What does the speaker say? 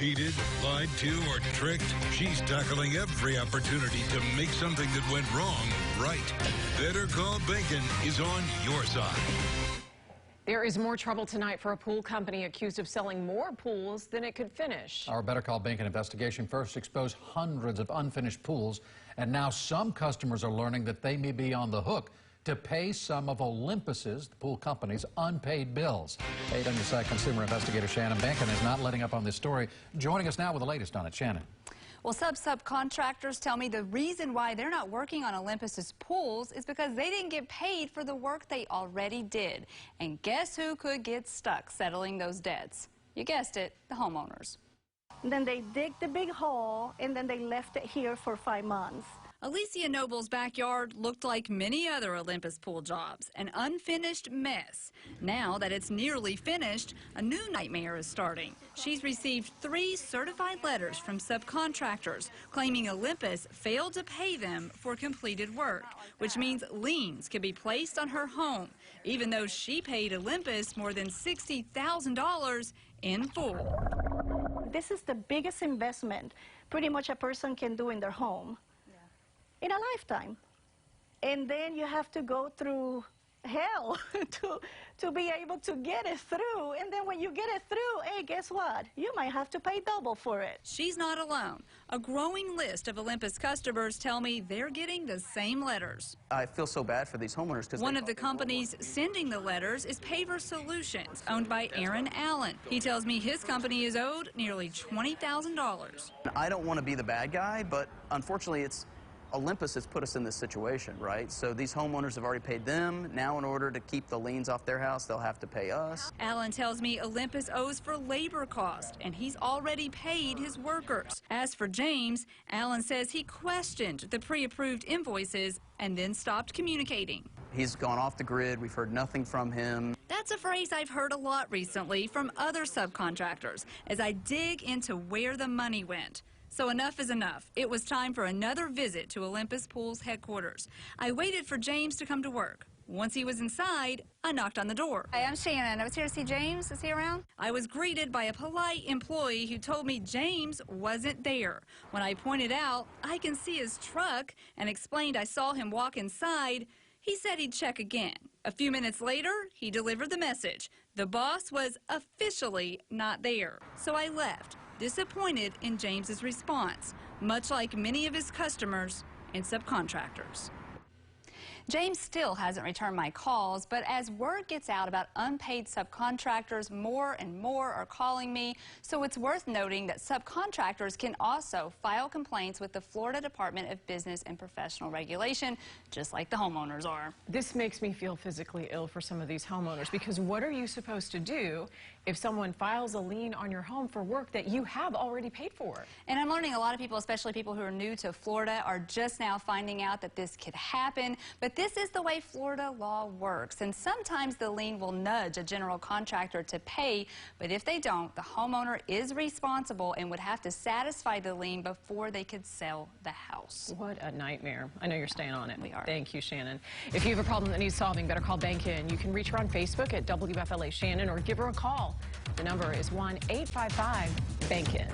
cheated, lied to, or tricked? She's tackling every opportunity to make something that went wrong right. Better Call Bacon is on your side. There is more trouble tonight for a pool company accused of selling more pools than it could finish. Our Better Call Bacon investigation first exposed hundreds of unfinished pools, and now some customers are learning that they may be on the hook to pay some of Olympus's, the pool company's, unpaid bills. 8 on your side consumer investigator Shannon Bacon is not letting up on this story. Joining us now with the latest on it, Shannon. Well, subcontractors tell me the reason why they're not working on Olympus's pools is because they didn't get paid for the work they already did. And guess who could get stuck settling those debts? You guessed it, the homeowners. Then they dig the big hole, and then they left it here for 5 months. Alicia Noble's backyard looked like many other Olympus pool jobs, an unfinished mess. Now that it's nearly finished, a new nightmare is starting. She's received 3 certified letters from subcontractors claiming Olympus failed to pay them for completed work, which means liens could be placed on her home, even though she paid Olympus more than $60,000 in full. This is the biggest investment pretty much a person can do in their home. In a lifetime. And then you have to go through hell to be able to get it through. And then when you get it through, hey, guess what? You might have to pay double for it. She's not alone. A growing list of Olympus customers tell me they're getting the same letters. I feel so bad for these homeowners because one of the companies sending the letters is Paver Solutions, owned by Aaron Allen. He tells me his company is owed nearly $20,000. I don't want to be the bad guy, but unfortunately it's Olympus has put us in this situation, right? So these homeowners have already paid them. Now in order to keep the liens off their house, they'll have to pay us. Allen tells me Olympus owes for labor cost, and he's already paid his workers. As for James, Allen says he questioned the pre-approved invoices and then stopped communicating. He's gone off the grid. We've heard nothing from him. That's a phrase I've heard a lot recently from other subcontractors as I dig into where the money went. So enough is enough. It was time for another visit to Olympus Pools headquarters. I waited for James to come to work. Once he was inside, I knocked on the door. Hi, I'm Shannon. I was here to see James. Is he around? I was greeted by a polite employee who told me James wasn't there. When I pointed out I can see his truck and explained I saw him walk inside, he said he'd check again. A few minutes later, he delivered the message. The boss was officially not there. So I left, disappointed in James's response, much like many of his customers and subcontractors. James still hasn't returned my calls, but as word gets out about unpaid subcontractors, more and more are calling me. So it's worth noting that subcontractors can also file complaints with the Florida Department of Business and Professional Regulation, just like the homeowners are. This makes me feel physically ill for some of these homeowners, because what are you supposed to do if someone files a lien on your home for work that you have already paid for? And I'm learning a lot of people, especially people who are new to Florida, are just now finding out that this could happen. But this is the way Florida law works, and sometimes the lien will nudge a general contractor to pay, but if they don't, the homeowner is responsible and would have to satisfy the lien before they could sell the house. What a nightmare. I know you're staying on it. We are. Thank you, Shannon. If you have a problem that needs solving, better call Bacon. You can reach her on Facebook at WFLA Shannon or give her a call. The number is 1-855-BANKIN.